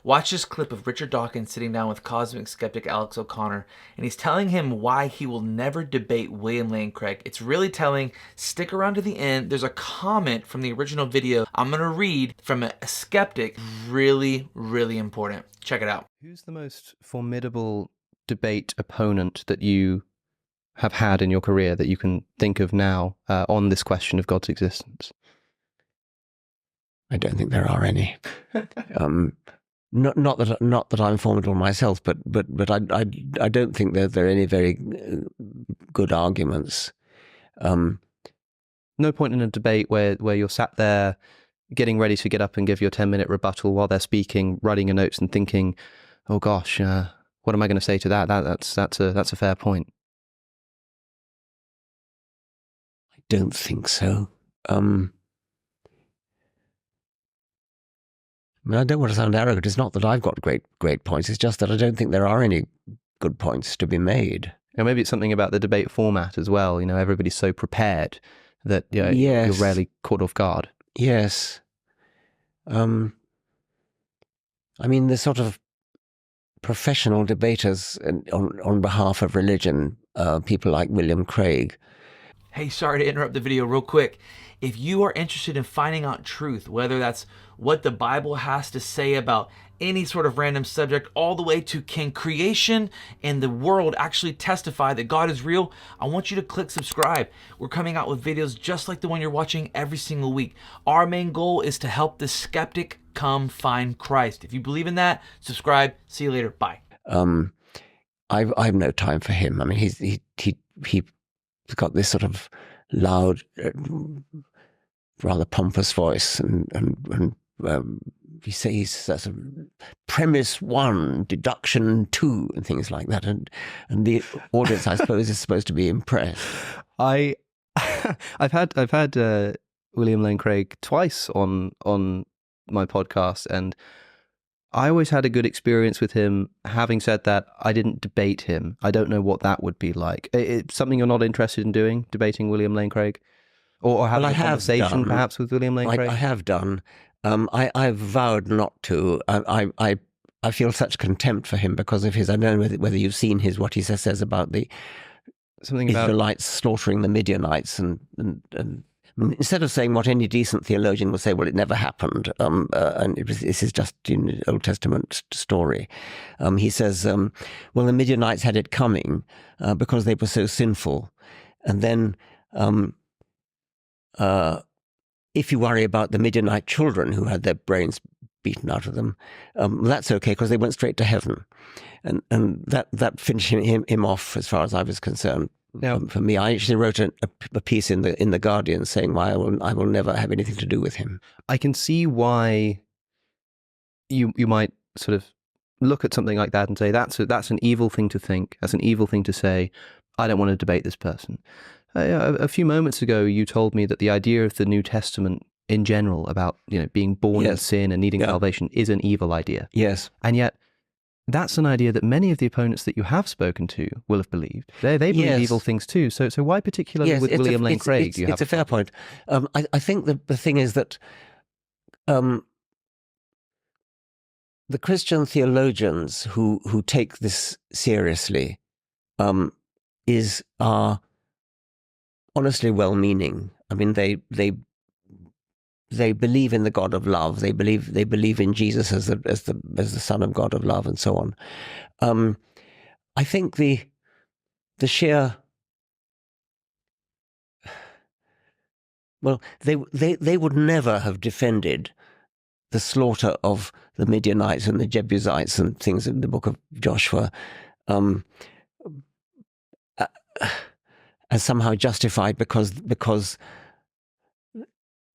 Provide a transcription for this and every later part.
Watch this clip of Richard Dawkins sitting down with cosmic skeptic Alex O'Connor, and he's telling him why he will never debate William Lane Craig. It's really telling. Stick around to the end. There's a comment from the original video I'm going to read from a skeptic. Really, really important. Check it out. Who's the most formidable debate opponent that you have had in your career that you can think of now on this question of God's existence? I don't think there are any. Not that I'm formidable myself, but I don't think that there are any very good arguments. No point in a debate where you're sat there getting ready to get up and give your 10-minute rebuttal while they're speaking, writing your notes and thinking, oh gosh, what am I going to say to that? That's a fair point. I don't think so. I mean, I don't want to sound arrogant. It's not that I've got great points. It's just that I don't think there are any good points to be made. Or maybe it's something about the debate format as well. You know, everybody's so prepared that Yes. you're rarely caught off guard. Yes. I mean, the sort of professional debaters on behalf of religion, people like William Craig. Hey, sorry to interrupt the video real quick. If you are interested in finding out truth, whether that's what the Bible has to say about any sort of random subject, all the way to can creation and the world actually testify that God is real, I want you to click subscribe. We're coming out with videos just like the one you're watching every single week. Our main goal is to help the skeptic come find Christ. If you believe in that, subscribe. See you later. Bye. I've no time for him. I mean, he's got this sort of loud, rather pompous voice, and he says sort of premise 1, deduction 2, and things like that, and the audience, I suppose, is supposed to be impressed. I've had William Lane Craig twice on my podcast, and I always had a good experience with him. Having said that, I didn't debate him. I don't know what that would be like. It's something you're not interested in doing, debating William Lane Craig? Or having a conversation perhaps with William Lane Craig? I have done. I've vowed not to. I feel such contempt for him because of his. I don't know whether you've seen what he says about the Israelites slaughtering the Midianites, and instead of saying what any decent theologian would say, well, it never happened, and this is just an Old Testament story. He says, well, the Midianites had it coming because they were so sinful, and then. If you worry about the Midianite children who had their brains beaten out of them, that's okay because they went straight to heaven, and that finished him off as far as I was concerned. Now, for me, I actually wrote a piece in the Guardian saying why I will never have anything to do with him. I can see why you might sort of look at something like that and say that's an evil thing to think. That's an evil thing to say. I don't want to debate this person. A few moments ago, you told me that the idea of the New Testament in general about being born in sin and needing salvation is an evil idea. Yes, and yet that's an idea that many of the opponents that you have spoken to will have believed. They believe evil things too. So why particularly with William Lane Craig? It's a fair point. I think the thing is that the Christian theologians who take this seriously are honestly well-meaning. I mean, they believe in the God of love. They believe in Jesus as the Son of God of love, and so on. I think the sheer they would never have defended the slaughter of the Midianites and the Jebusites and things in the book of Joshua as somehow justified because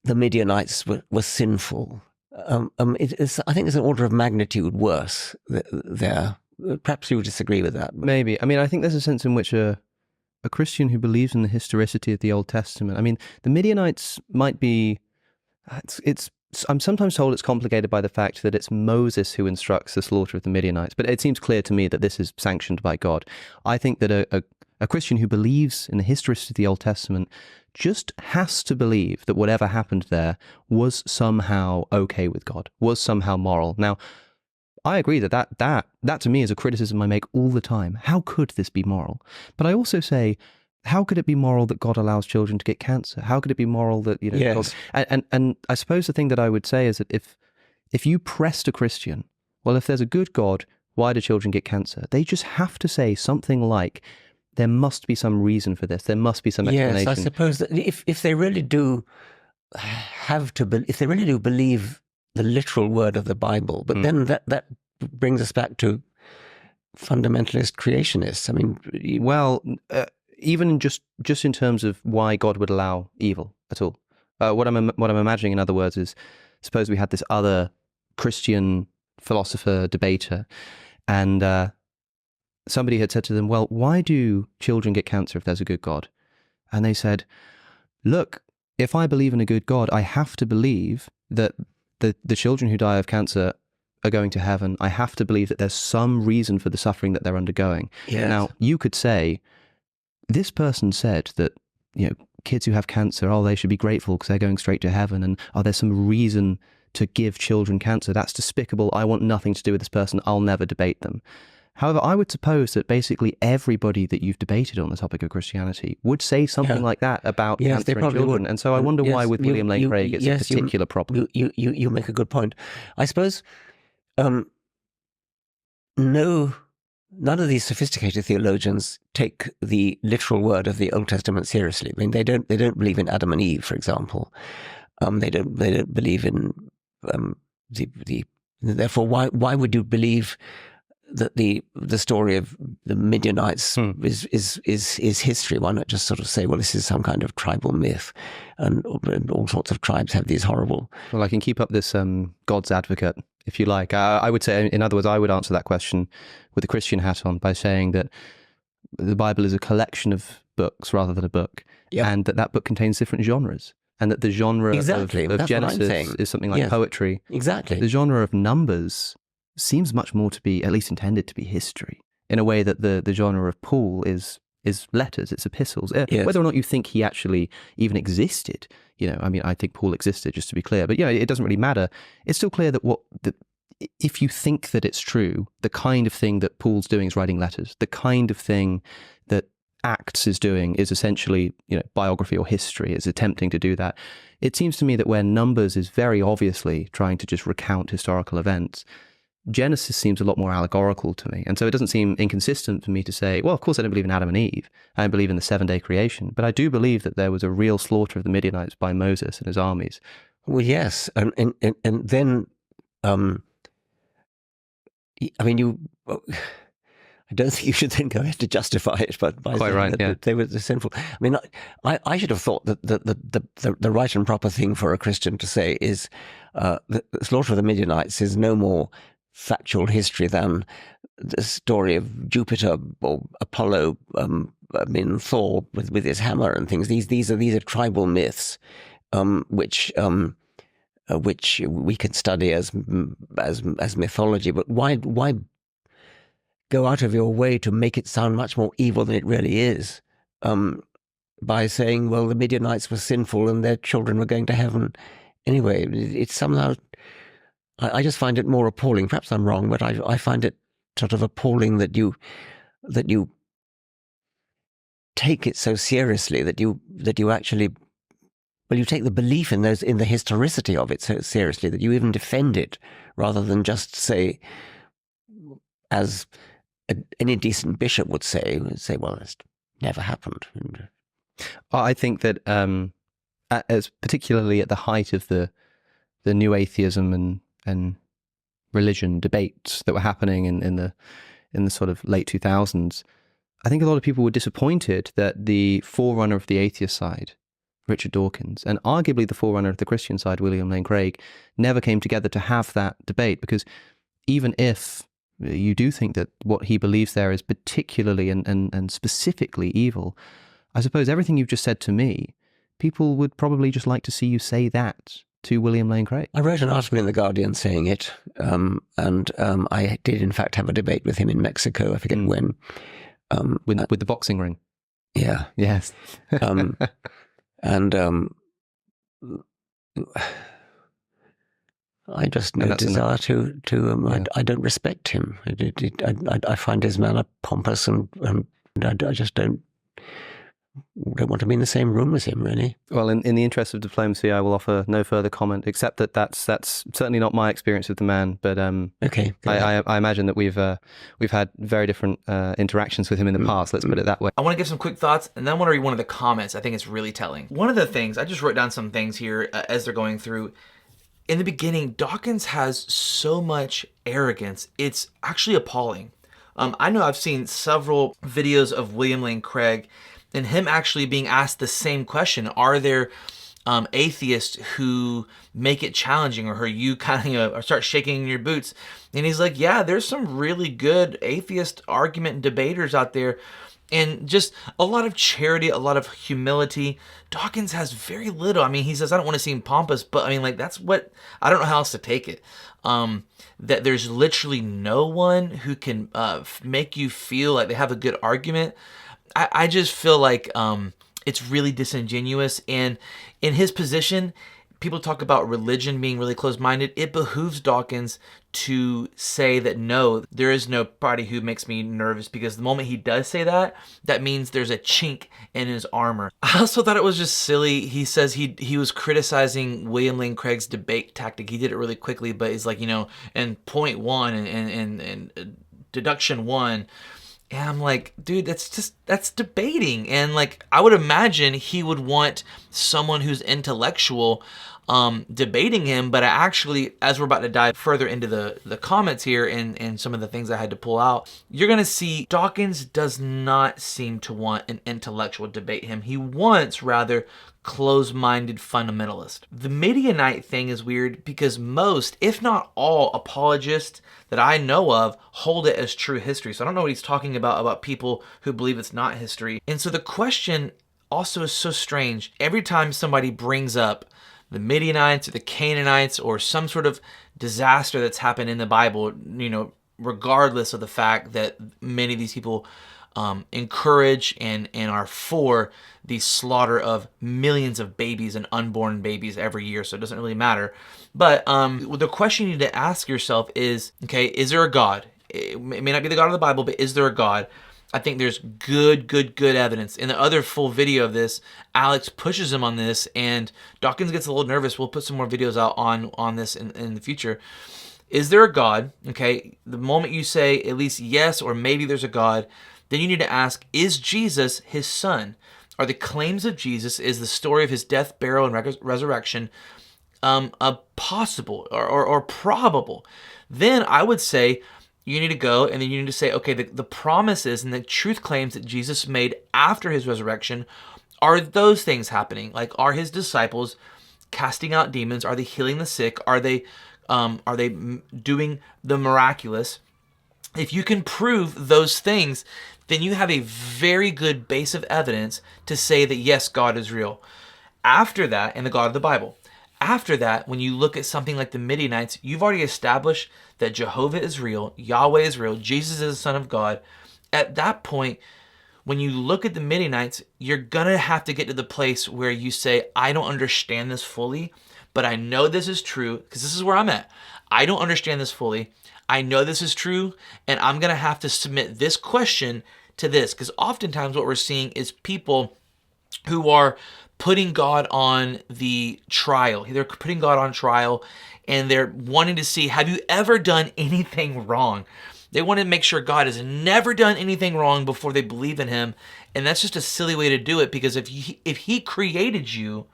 the Midianites were sinful. I think it's an order of magnitude worse there. Perhaps you would disagree with that. Maybe. I mean, I think there's a sense in which a Christian who believes in the historicity of the Old Testament, I mean, the Midianites might be, I'm sometimes told it's complicated by the fact that it's Moses who instructs the slaughter of the Midianites, but it seems clear to me that this is sanctioned by God. I think that a Christian who believes in the historicity of the Old Testament just has to believe that whatever happened there was somehow okay with God, was somehow moral. Now, I agree that to me is a criticism I make all the time. How could this be moral? But I also say, how could it be moral that God allows children to get cancer? How could it be moral that, you know, Yes. and I suppose the thing that I would say is that if you pressed a Christian, well, if there's a good God, why do children get cancer? They just have to say something like, there must be some reason for this. There must be some explanation. Yes, I suppose that if they really do if they really do believe the literal word of the Bible, but then that brings us back to fundamentalist creationists. I mean, well, even just in terms of why God would allow evil at all. What I'm imagining, in other words, is suppose we had this other Christian philosopher debater, and somebody had said to them, well, why do children get cancer if there's a good God? And they said, look, if I believe in a good God, I have to believe that the children who die of cancer are going to heaven. I have to believe that there's some reason for the suffering that they're undergoing. Yes. Now, you could say, this person said that, you know, kids who have cancer, oh, they should be grateful because they're going straight to heaven, and oh, there's some reason to give children cancer. That's despicable. I want nothing to do with this person. I'll never debate them. However, I would suppose that basically everybody that you've debated on the topic of Christianity would say something like that about cancer in children. Would. And so I wonder why with William Lane Craig it's a particular problem. You make a good point. I suppose none of these sophisticated theologians take the literal word of the Old Testament seriously. I mean, they don't believe in Adam and Eve, for example. They don't believe in therefore why would you believe that the story of the Midianites is history? Why not just sort of say, well, this is some kind of tribal myth, and all sorts of tribes have these horrible... Well, I can keep up this God's advocate, if you like. I would say, in other words, I would answer that question with a Christian hat on by saying that the Bible is a collection of books rather than a book, and that book contains different genres, and that the genre of Genesis is something like poetry. Exactly. The genre of Numbers seems much more to be, at least intended to be, history, in a way that the genre of Paul is letters, it's epistles. Whether or not you think he actually even existed, you know, I mean, I think Paul existed, just to be clear, but, you know, it doesn't really matter. It's still clear that if you think that it's true, the kind of thing that Paul's doing is writing letters, the kind of thing that Acts is doing is essentially, you know, biography or history, is attempting to do that. It seems to me that where Numbers is very obviously trying to just recount historical events, Genesis seems a lot more allegorical to me. And so it doesn't seem inconsistent for me to say, well, of course I don't believe in Adam and Eve. I don't believe in the 7-day creation. But I do believe that there was a real slaughter of the Midianites by Moses and his armies. Well, yes. And then, I mean, I don't think you should then go ahead to justify it, but by saying that they were sinful. I mean, I should have thought that the right and proper thing for a Christian to say is the slaughter of the Midianites is no more factual history than the story of Jupiter or Apollo, Thor with his hammer and things. These are tribal myths, which we can study as mythology. But why go out of your way to make it sound much more evil than it really is, by saying, well, the Midianites were sinful and their children were going to heaven anyway? It's somehow, I just find it more appalling. Perhaps I'm wrong, but I find it sort of appalling that you take it so seriously, that you actually, well, you take the belief in the historicity of it so seriously that you even defend it, rather than just say, as any decent bishop would say, well, it's never happened. I think that as particularly at the height of the new atheism and religion debates that were happening in the sort of late 2000s, I think a lot of people were disappointed that the forerunner of the atheist side, Richard Dawkins, and arguably the forerunner of the Christian side, William Lane Craig, never came together to have that debate. Because even if you do think that what he believes there is particularly and specifically evil, I suppose everything you've just said to me, people would probably just like to see you say that to William Lane Craig. I wrote an article in The Guardian saying it, and I did in fact have a debate with him in Mexico, I forget when. With the boxing ring? Yeah. Yes. I just no desire to. I don't respect him. I find his manner pompous, and I just don't want to be in the same room as him, really. Well, in the interest of diplomacy, I will offer no further comment, except that that's certainly not my experience with the man. But okay, I imagine that we've had very different interactions with him in the past. Let's put it that way. I want to give some quick thoughts, and then I want to read one of the comments. I think it's really telling. One of the things, I just wrote down some things here as they're going through. In the beginning, Dawkins has so much arrogance. It's actually appalling. I know I've seen several videos of William Lane Craig and him actually being asked the same question. Are there atheists who make it challenging, or you kind of start shaking in your boots? And he's like, yeah, there's some really good atheist argument debaters out there. And just a lot of charity, a lot of humility. Dawkins has very little. I mean, he says, I don't want to seem pompous, but I mean, like, that's what, I don't know how else to take it. That there's literally no one who can make you feel like they have a good argument. I just feel like it's really disingenuous. And in his position, people talk about religion being really closed-minded. It behooves Dawkins to say that no, there is no party who makes me nervous, because the moment he does say that, that means there's a chink in his armor. I also thought it was just silly. He says he was criticizing William Lane Craig's debate tactic. He did it really quickly, but he's like, and point one and deduction one. And I'm like, dude, that's debating. And like, I would imagine he would want someone who's intellectual debating him. But I actually, as we're about to dive further into the comments here and some of the things I had to pull out, you're going to see Dawkins does not seem to want an intellectual debate him. He wants rather closed-minded fundamentalist. The Midianite thing is weird because most, if not all, apologists that I know of hold it as true history. So I don't know what he's talking about people who believe it's not history. And so the question also is so strange. Every time somebody brings up the Midianites or the Canaanites or some sort of disaster that's happened in the Bible, regardless of the fact that many of these people encourage and are for the slaughter of millions of babies and unborn babies every year, so it doesn't really matter. But the question you need to ask yourself is, okay, is there a God? It may not be the God of the Bible, but is there a God? I think there's good evidence. In the other full video of this, Alex pushes him on this, and Dawkins gets a little nervous. We'll put some more videos out on this in the future. Is there a God? Okay, the moment you say at least yes or maybe there's a God, then you need to ask, is Jesus his son? Are the claims of Jesus, is the story of his death, burial, and resurrection possible or probable? Then I would say you need to go and then you need to say, okay, the promises and the truth claims that Jesus made after his resurrection, are those things happening? Like, are his disciples casting out demons? Are they healing the sick? Are they doing the miraculous? If you can prove those things, then you have a very good base of evidence to say that yes, God is real. After that, and the God of the Bible. After that, when you look at something like the Midianites, you've already established that Jehovah is real, Yahweh is real, Jesus is the Son of God. At that point, when you look at the Midianites, you're going to have to get to the place where you say, I don't understand this fully, but I know this is true, because this is where I'm at. I don't understand this fully. I know this is true, and I'm going to have to submit this question to this, because oftentimes what we're seeing is people who are putting God on the trial. They're putting God on trial, and they're wanting to see, have you ever done anything wrong? They want to make sure God has never done anything wrong before they believe in him, and that's just a silly way to do it, because if he created you,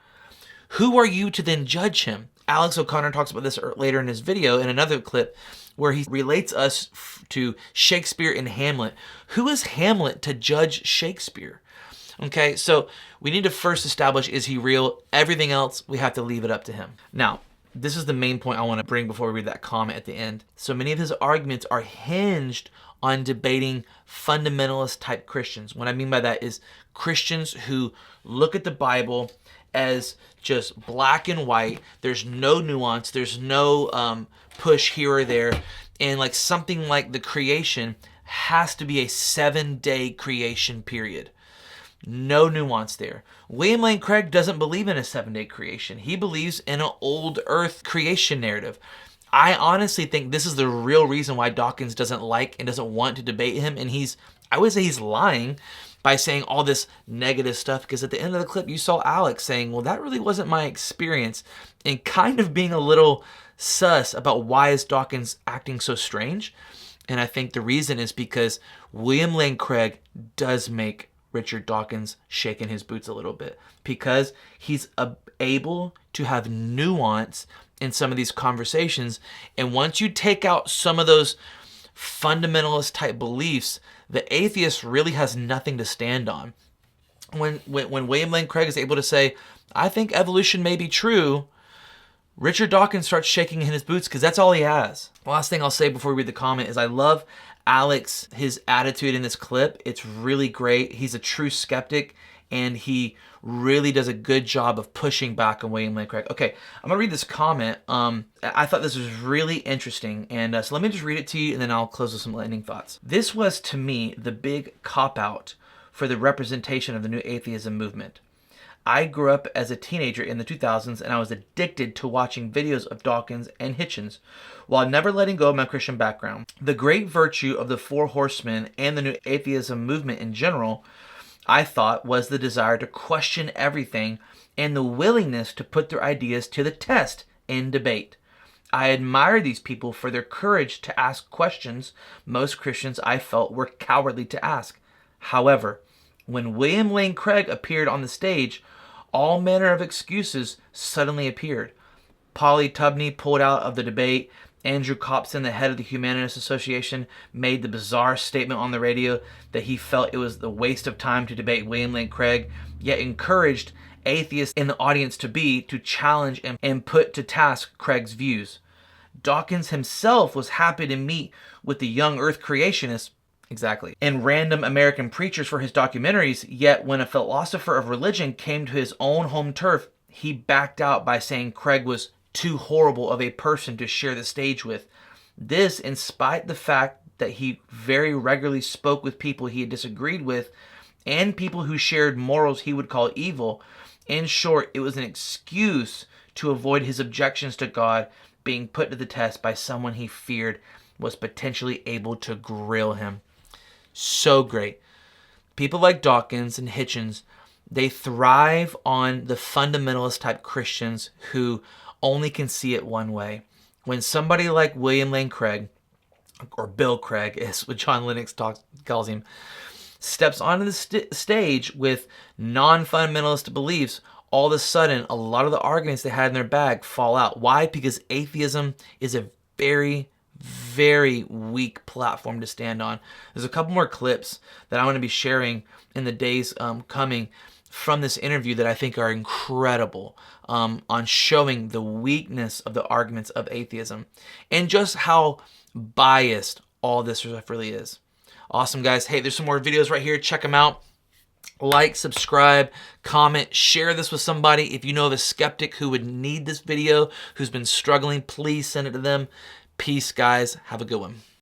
who are you to then judge him? Alex O'Connor talks about this later in his video in another clip where he relates us to Shakespeare and Hamlet. Who is Hamlet to judge Shakespeare? Okay, so we need to first establish, is he real? Everything else, we have to leave it up to him. Now, this is the main point I want to bring before we read that comment at the end. So many of his arguments are hinged on debating fundamentalist type Christians. What I mean by that is Christians who look at the Bible as just black and white. There's no nuance. There's no push here or there. And like something like the creation has to be a 7-day creation period. No nuance there. William Lane Craig doesn't believe in a 7-day creation. He believes in an old earth creation narrative. I honestly think this is the real reason why Dawkins doesn't like and doesn't want to debate him. And I would say he's lying by saying all this negative stuff, because at the end of the clip, you saw Alex saying, well, that really wasn't my experience, and kind of being a little sus about why is Dawkins acting so strange. And I think the reason is because William Lane Craig does make Richard Dawkins shake in his boots a little bit, because he's able to have nuance in some of these conversations. And once you take out some of those fundamentalist type beliefs, the atheist really has nothing to stand on. When William Lane Craig is able to say, I think evolution may be true, Richard Dawkins starts shaking in his boots, because that's all he has. Last thing I'll say before we read the comment is I love Alex, his attitude in this clip. It's really great. He's a true skeptic, and he really does a good job of pushing back on William Lane Craig. Okay, I'm going to read this comment. I thought this was really interesting, and so let me just read it to you, and then I'll close with some ending thoughts. This was, to me, the big cop-out for the representation of the new atheism movement. I grew up as a teenager in the 2000s, and I was addicted to watching videos of Dawkins and Hitchens, while never letting go of my Christian background. The great virtue of the Four Horsemen and the new atheism movement in general, I thought, was the desire to question everything and the willingness to put their ideas to the test in debate. I admired these people for their courage to ask questions most Christians, I felt, were cowardly to ask. However, when William Lane Craig appeared on the stage, all manner of excuses suddenly appeared. Polly Tubney pulled out of the debate. Andrew Copson, the head of the Humanities Association, made the bizarre statement on the radio that he felt it was the waste of time to debate William Lane Craig, yet encouraged atheists in the audience to challenge and put to task Craig's views. Dawkins himself was happy to meet with the young earth creationists, exactly, and random American preachers for his documentaries, yet when a philosopher of religion came to his own home turf, he backed out by saying Craig was too horrible of a person to share the stage with. This, in spite of the fact that he very regularly spoke with people he had disagreed with and people who shared morals he would call evil. In short, it was an excuse to avoid his objections to God being put to the test by someone he feared was potentially able to grill him. So great. People like Dawkins and Hitchens, they thrive on the fundamentalist type Christians who only can see it one way. When somebody like William Lane Craig, or Bill Craig, is what John Lennox calls him, steps onto the stage with non-fundamentalist beliefs, all of a sudden, a lot of the arguments they had in their bag fall out. Why? Because atheism is a very, very weak platform to stand on. There's a couple more clips that I want to be sharing in the days coming from this interview that I think are incredible on showing the weakness of the arguments of atheism and just how biased all this stuff really is. Awesome, guys. Hey, there's some more videos right here. Check them out. Like, subscribe, comment, share this with somebody. If you know of a skeptic who would need this video, who's been struggling, please send it to them. Peace, guys. Have a good one.